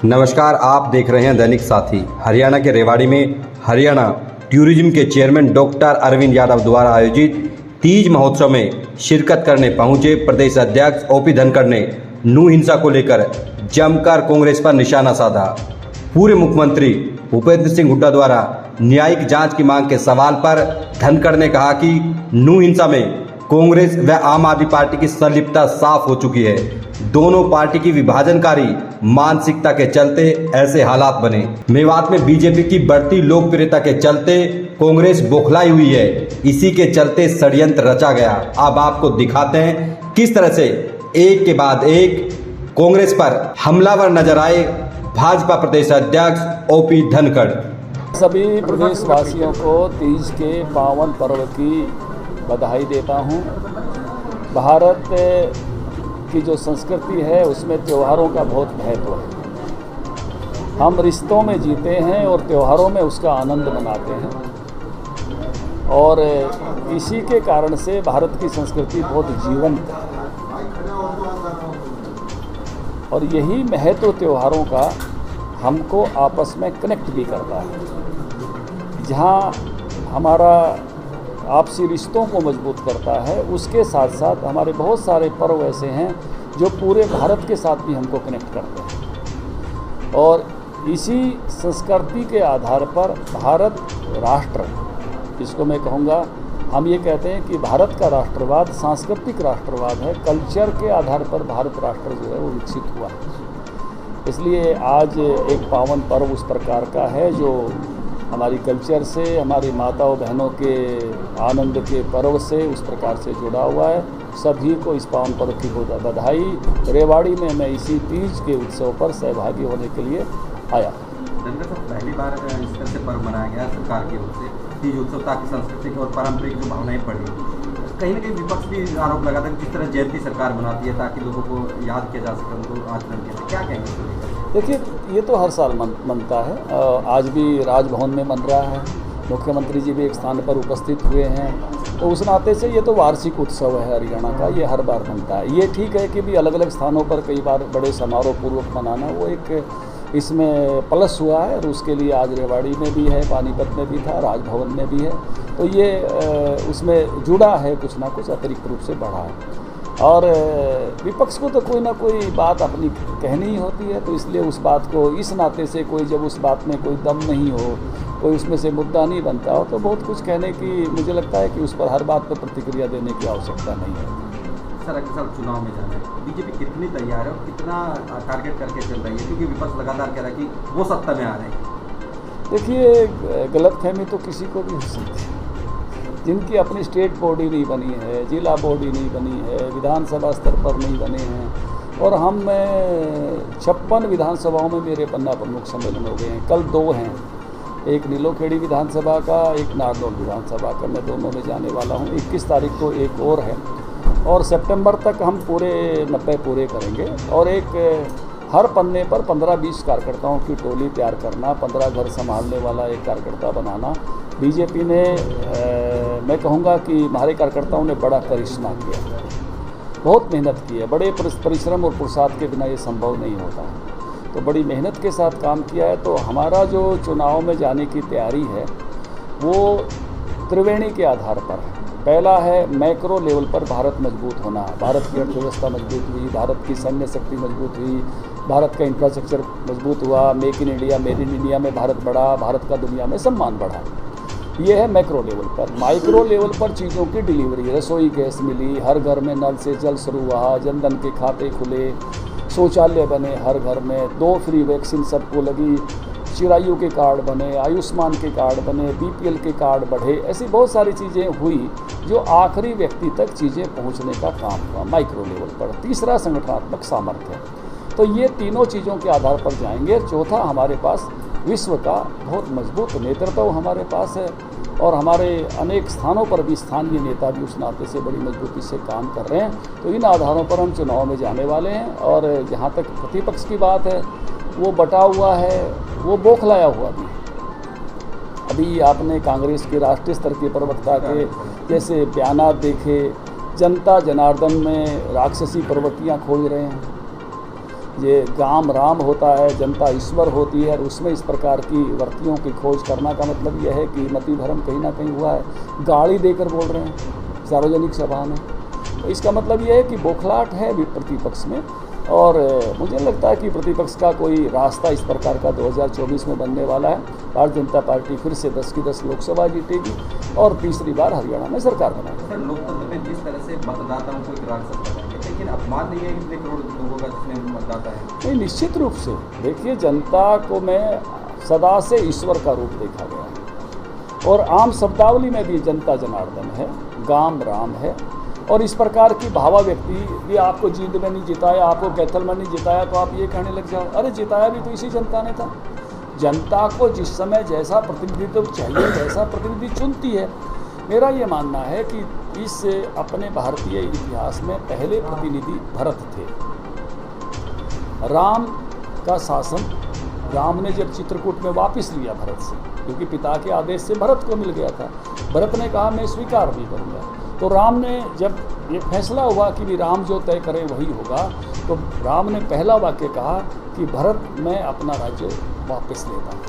नमस्कार, आप देख रहे हैं दैनिक साथी। हरियाणा के रेवाड़ी में हरियाणा टूरिज्म के चेयरमैन डॉक्टर अरविंद यादव द्वारा आयोजित तीज महोत्सव में शिरकत करने पहुंचे प्रदेश अध्यक्ष ओपी धनखड़ ने नू हिंसा को लेकर जमकर कांग्रेस पर निशाना साधा। पूर्व मुख्यमंत्री भूपेंद्र सिंह हुड्डा द्वारा न्यायिक जांच की मांग के सवाल पर धनखड़ ने कहा कि नू हिंसा में कांग्रेस व आम आदमी पार्टी की संलिप्तता साफ हो चुकी है। दोनों पार्टी की विभाजनकारी मानसिकता के चलते ऐसे हालात बने। मेवात में बीजेपी की बढ़ती लोकप्रियता के चलते कांग्रेस बौखलाई हुई है। इसी के चलते षड्यंत्र रचा गया। अब आपको दिखाते हैं किस तरह से एक के बाद एक कांग्रेस पर हमलावर नजर आए भाजपा प्रदेश अध्यक्ष ओपी धनखड़। सभी प्रदेशवासियों को तीज के पावन पर्व की बधाई देता हूं। भारत की जो संस्कृति है उसमें त्योहारों का बहुत महत्व है। हम रिश्तों में जीते हैं और त्योहारों में उसका आनंद मनाते हैं और इसी के कारण से भारत की संस्कृति बहुत जीवंत है और यही महत्व त्योहारों का हमको आपस में कनेक्ट भी करता है। जहाँ हमारा आपसी रिश्तों को मजबूत करता है, उसके साथ साथ हमारे बहुत सारे पर्व ऐसे हैं जो पूरे भारत के साथ भी हमको कनेक्ट करते हैं और इसी संस्कृति के आधार पर भारत राष्ट्र, जिसको मैं कहूँगा, हम ये कहते हैं कि भारत का राष्ट्रवाद सांस्कृतिक राष्ट्रवाद है। कल्चर के आधार पर भारत राष्ट्र जो है वो विकसित हुआ है। इसलिए आज एक पावन पर्व उस प्रकार का है जो हमारी कल्चर से, हमारी माताओं बहनों के आनंद के पर्व से उस प्रकार से जुड़ा हुआ है। सभी को इस पावन पर्व की बधाई। रेवाड़ी में मैं इसी तीज के उत्सव पर सहभागी होने के लिए आया। पहली बार इस तरह से पर्व मनाया गया सरकार की ओर से तीज उत्सव, ताकि सांस्कृतिक और पारंपरिक जो भावनाएं बढ़ी। कहीं ना कहीं विपक्ष भी आरोप लगाता है कि किस तरह जयंती सरकार बनाती है ताकि लोगों को याद किया जा सके, उनको आचरण किया। क्या कहेंगे? देखिए, ये तो हर साल मनता है। आज भी राजभवन में मन रहा है। मुख्यमंत्री जी भी एक स्थान पर उपस्थित हुए हैं, तो उस नाते से ये तो वार्षिक उत्सव है हरियाणा का, ये हर बार बनता है। ये ठीक है कि भी अलग अलग स्थानों पर कई बार बड़े समारोह पूर्वक मनाना, वो एक इसमें प्लस हुआ है और उसके लिए आज रेवाड़ी में भी है, पानीपत में भी था, राजभवन में भी है, तो ये उसमें जुड़ा है, कुछ ना कुछ अतिरिक्त रूप से बढ़ा है। और विपक्ष को तो कोई ना कोई बात अपनी कहनी ही होती है, तो इसलिए उस बात को इस नाते से कोई जब उस बात में कोई दम नहीं हो, कोई उसमें से मुद्दा नहीं बनता हो, तो बहुत कुछ कहने की मुझे लगता है कि उस पर हर बात पर प्रतिक्रिया देने की आवश्यकता नहीं है। सर, अगले साल चुनाव में जाना है, बीजेपी कितनी तैयार है और कितना टारगेट करके चल रही है, क्योंकि विपक्ष लगातार कह रहा है कि वो सत्ता में आ रहे हैं? देखिए, गलतफहमी तो किसी को भी हो सकती है। जिनकी अपनी स्टेट बॉडी नहीं बनी है, जिला बॉडी नहीं बनी है, विधानसभा स्तर पर नहीं बने हैं, और हम 56 विधानसभाओं में मेरे पन्ना प्रमुख सम्मेलन हो गए हैं। कल 2 हैं, एक नीलोखेड़ी विधानसभा का, एक नारनौल विधानसभा का, मैं दोनों में जाने वाला हूँ। 21 तारीख को एक और है और सितंबर तक हम पूरे 90 पूरे करेंगे। और एक हर पन्ने पर 15-20 कार्यकर्ताओं की टोली तैयार करना, 15 घर संभालने वाला एक कार्यकर्ता बनाना। बीजेपी ने मैं कहूँगा कि हमारे कार्यकर्ताओं ने बड़ा करिश्मा किया, बहुत मेहनत की है। बड़े परिश्रम और पुरुषार्थ के बिना ये संभव नहीं होता है, तो बड़ी मेहनत के साथ काम किया है। तो हमारा जो चुनाव में जाने की तैयारी है वो त्रिवेणी के आधार पर है। पहला है मैक्रो लेवल पर भारत मजबूत होना, भारत की अर्थव्यवस्था मजबूत हुई, भारत की सैन्य शक्ति मजबूत हुई, भारत का इंफ्रास्ट्रक्चर मजबूत हुआ, make in India, made in India में भारत बढ़ा, भारत का दुनिया में सम्मान बढ़ा। ये है मैक्रो लेवल पर। माइक्रो लेवल पर चीज़ों की डिलीवरी, रसोई गैस मिली, हर घर में नल से जल शुरू हुआ, जनधन के खाते खुले, शौचालय बने हर घर में, 2 फ्री वैक्सीन सबको लगी, चिरायु के कार्ड बने, आयुष्मान के कार्ड बने, बीपीएल के कार्ड बढ़े। ऐसी बहुत सारी चीज़ें हुई जो आखिरी व्यक्ति तक चीज़ें पहुंचने का काम हुआ माइक्रो लेवल पर। तीसरा संगठनात्मक सामर्थ्य, तो ये तीनों चीज़ों के आधार पर जाएंगे। चौथा, हमारे पास विश्व का बहुत मजबूत नेतृत्व हमारे पास है और हमारे अनेक स्थानों पर भी स्थानीय नेता भी उस नाते से बड़ी मजबूती से काम कर रहे हैं। तो इन आधारों पर हम चुनाव में जाने वाले हैं। और जहाँ तक प्रतिपक्ष की बात है, वो बटा हुआ है, वो बौखलाया हुआ भी। अभी आपने कांग्रेस के राष्ट्रीय स्तर के प्रवक्ता के जैसे बयानात देखे, जनता जनार्दन में राक्षसी प्रवृत्तियाँ खोज रहे हैं। ये गाम राम होता है, जनता ईश्वर होती है, और उसमें इस प्रकार की वर्तियों की खोज करना का मतलब यह है कि मति भ्रम कहीं ना कहीं हुआ है। गाली देकर बोल रहे हैं सार्वजनिक सभा में, तो इसका मतलब यह है कि बौखलाहट है प्रतिपक्ष में। और मुझे लगता है कि प्रतिपक्ष का कोई रास्ता इस प्रकार का 2024 में बनने वाला है। भारतीय जनता पार्टी फिर से 10 की 10 लोकसभा जीतेगी और तीसरी बार हरियाणा में सरकार बनाएगी। सर, लोकतंत्र में जिस तरह से मतदाताओं को एक राक्षस बनाएंगे, लेकिन अपमान नहीं है इतने करोड़ लोगों का जितने मतदाता है। नहीं, निश्चित रूप से देखिए, जनता को मैं सदा से ईश्वर का रूप देखा गया है, और आम शब्दावली में भी जनता जनार्दन है, गाम राम है। और इस प्रकार की भावा व्यक्ति भी आपको जींद में नहीं जिताया, आपको कैथल में नहीं जिताया, तो आप ये कहने लग जाओ अरे जिताया भी तो इसी जनता ने था। जनता को जिस समय जैसा प्रतिनिधित्व चाहिए, जैसा प्रतिनिधि चुनती है। मेरा ये मानना है कि इस अपने भारतीय इतिहास में पहले प्रतिनिधि भरत थे। राम का शासन राम ने जब चित्रकूट में वापस लिया भरत से, क्योंकि पिता के आदेश से भरत को मिल गया था, भरत ने कहा मैं स्वीकार नहीं करूँगा। तो राम ने जब ये फैसला हुआ कि भी राम जो तय करे वही होगा, तो राम ने पहला वाक्य कहा कि भरत मैं अपना राज्य वापस लेता हूँ,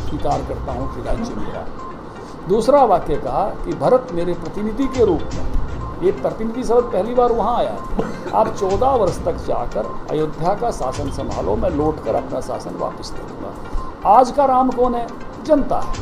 स्वीकार करता हूँ कि राज्य मेरा। दूसरा वाक्य कहा कि भरत मेरे प्रतिनिधि के रूप में, ये प्रतिनिधि शब्द पहली बार वहाँ आया है, आप 14 वर्ष तक जाकर अयोध्या का शासन संभालो, मैं लौट कर अपना शासन वापस ले लूँगा। आज का राम कौन है? जनता है।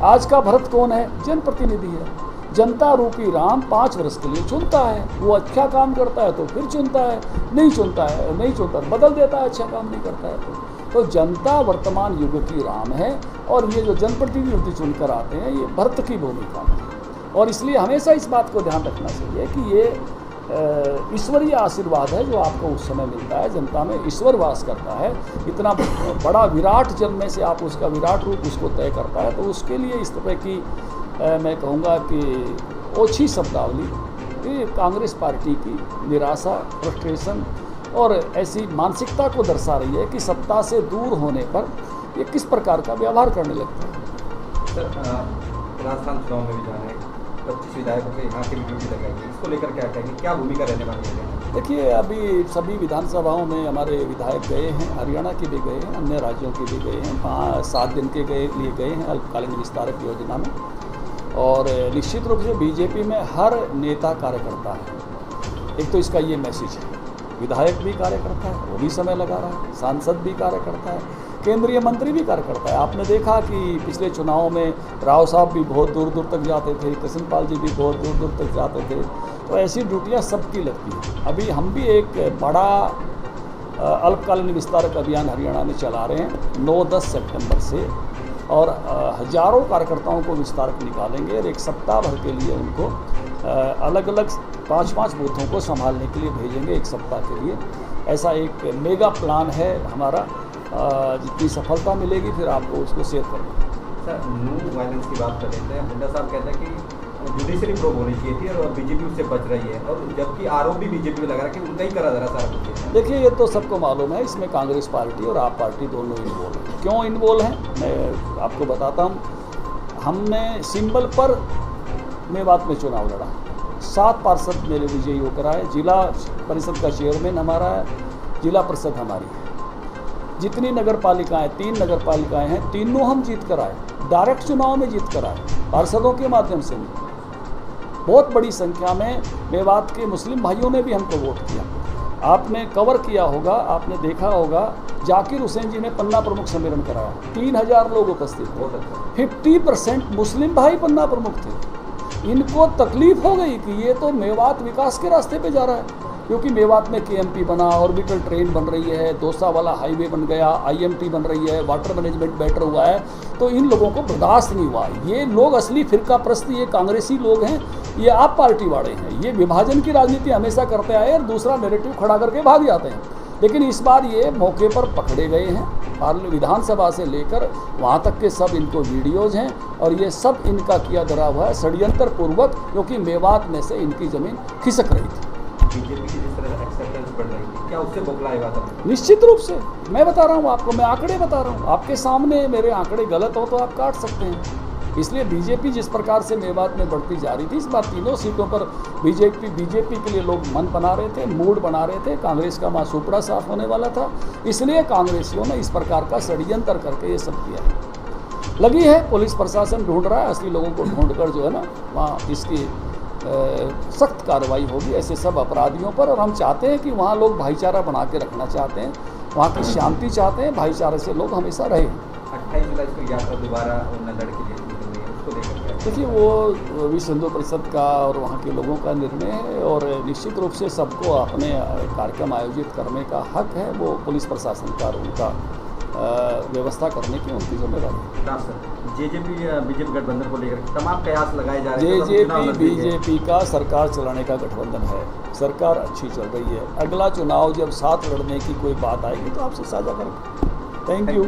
आज का भरत कौन है? जनप्रतिनिधि है। जनता रूपी राम 5 वर्ष के लिए चुनता है, वो अच्छा काम करता है तो फिर चुनता है, नहीं चुनता है नहीं चुनता, बदल देता है, अच्छा काम नहीं करता है तो जनता वर्तमान युग की राम है। और ये जो जनप्रतिनिधि चुनकर आते हैं ये भरत की भूमिका है। और इसलिए हमेशा इस बात को ध्यान रखना चाहिए कि ये ईश्वरीय आशीर्वाद है जो आपको उस समय मिलता है। जनता में ईश्वर वास करता है, इतना बड़ा विराट जन्म से आप उसका विराट रूप उसको तय करता है, तो उसके लिए इस तरह की मैं कहूँगा कि ओछी शब्दावली ये कांग्रेस पार्टी की निराशा, फ्रस्ट्रेशन और ऐसी मानसिकता को दर्शा रही है कि सत्ता से दूर होने पर ये किस प्रकार का व्यवहार करने लगता है। सर, राजस्थान चुनाव में भी जाना है, 25 विधायकों के यहाँ की भी ड्यूटी लगाएगी, इसको लेकर क्या कहेंगे, क्या भूमिका रहने वाली है? देखिए, अभी सभी विधानसभाओं में हमारे विधायक गए हैं, हरियाणा के भी गए हैं, अन्य राज्यों के भी गए हैं, 5-7 दिन के लिए गए हैं अल्पकालीन विस्तारक योजना में। और निश्चित रूप से बीजेपी में हर नेता कार्यकर्ता है। एक तो इसका ये मैसेज है, विधायक भी कार्यकर्ता है, वो भी समय लगा रहा है, सांसद भी कार्यकर्ता है, केंद्रीय मंत्री भी कार्यकर्ता है। आपने देखा कि पिछले चुनाव में राव साहब भी बहुत दूर दूर तक जाते थे, कृष्णपाल जी भी बहुत दूर दूर तक जाते थे। तो ऐसी ड्यूटियाँ सबकी लगती हैं। अभी हम भी एक बड़ा अल्पकालीन विस्तारक अभियान हरियाणा में चला रहे हैं 9-10 सितंबर से, और हजारों कार्यकर्ताओं को विस्तारक निकालेंगे और एक सप्ताह भर के लिए उनको अलग अलग 5-5 बूथों को संभालने के लिए भेजेंगे एक सप्ताह के लिए। ऐसा एक मेगा प्लान है हमारा। जितनी सफलता मिलेगी फिर आपको उसको शेयर करेंगे। सर, नो वायलेंस की बात कर लेते हैं। हुड्डा साहब कहते हैं कि जुडिशरी प्रोब होनी चाहिए थी और बीजेपी उससे बच रही है, और जबकि आरोप भी बीजेपी में लगा रहा है कि उनका ही करा जा रहा सारा कुछ। देखिए, ये तो सबको मालूम है, इसमें कांग्रेस पार्टी और आप पार्टी दोनों इन्वॉल्व हैं। क्यों इन्वॉल्व हैं मैं आपको बताता हूँ। हमने सिंबल पर मेवात में चुनाव लड़ा, 7 पार्षद मेरे विजयी होकर आए, जिला परिषद का चेयरमैन हमारा है, जिला परिषद हमारी है। जितनी नगर पालिकाएँ 3 नगर पालिकाएँ हैं, तीनों हम जीत कर आए, डायरेक्ट चुनाव में जीत कर आए, पार्षदों के माध्यम से नहीं। बहुत बड़ी संख्या में मेवात के मुस्लिम भाइयों ने भी हमको वोट किया। आपने कवर किया होगा, आपने देखा होगा, जाकिर हुसैन जी ने पन्ना प्रमुख सम्मेलन कराया, 3000 लोग उपस्थित थे, 50% मुस्लिम भाई पन्ना प्रमुख थे। इनको तकलीफ हो गई कि ये तो मेवात विकास के रास्ते पे जा रहा है, क्योंकि मेवात में KMP बना, ऑर्बिटल ट्रेन बन रही है, दोसा वाला हाईवे बन गया, IMT बन रही है, वाटर मैनेजमेंट बेटर हुआ है। तो इन लोगों को बर्दाश्त नहीं हुआ। ये लोग असली फिरका प्रस्त, ये कांग्रेसी लोग हैं, ये आप पार्टी वाले हैं, ये विभाजन की राजनीति हमेशा करते आए और दूसरा नैरेटिव खड़ा करके भाग जाते हैं। लेकिन इस बार ये मौके पर पकड़े गए हैं। विधानसभा से लेकर वहाँ तक के सब इनको वीडियोज़ हैं, और ये सब इनका किया धरा हुआ है षड्यंत्र पूर्वक, क्योंकि मेवात में से इनकी ज़मीन खिसक रही थी। बीजेपी की जिस तरह एक्सेप्टेंस बढ़ रही थी, क्या उससे बौखलाएगा? निश्चित रूप से मैं बता रहा हूँ आपको, मैं आंकड़े बता रहा हूँ आपके सामने। मेरे आंकड़े गलत हो तो आप काट सकते हैं। इसलिए बीजेपी जिस प्रकार से मेवात में बढ़ती जा रही थी, इस बार तीनों सीटों पर बीजेपी के लिए लोग मन बना रहे थे, मूड बना रहे थे। कांग्रेस का मासूपड़ा साफ होने वाला था, इसलिए कांग्रेसियों ने इस प्रकार का षड्यंत्र करके ये सब किया। लगी है, पुलिस प्रशासन ढूंढ रहा है, असली लोगों को ढूंढकर जो है ना वहाँ इसकी सख्त कार्रवाई होगी ऐसे सब अपराधियों पर। और हम चाहते हैं कि वहाँ लोग भाईचारा बना के रखना चाहते हैं, वहाँ की शांति चाहते हैं, भाईचारे से लोग हमेशा रहे। 28 जुलाई को यात्रा दोबारा नंदड़ के लिए निकल रही है, उसको लेकर क्या? देखिए, वो विश्व हिंदू परिषद का और वहाँ के लोगों का निर्णय है, और निश्चित रूप से सबको अपने कार्यक्रम आयोजित करने का हक है। वो पुलिस प्रशासन का और उनका व्यवस्था करने की उनकी जिम्मेदारी है। जेजेपी बीजेपी गठबंधन को लेकर तमाम कयास लगाए जा रहे हैं। जेजेपी बीजेपी का सरकार चलाने का गठबंधन है, सरकार अच्छी चल रही है। अगला चुनाव जब साथ लड़ने की कोई बात आएगी तो आपसे साझा करेंगे। Thank you.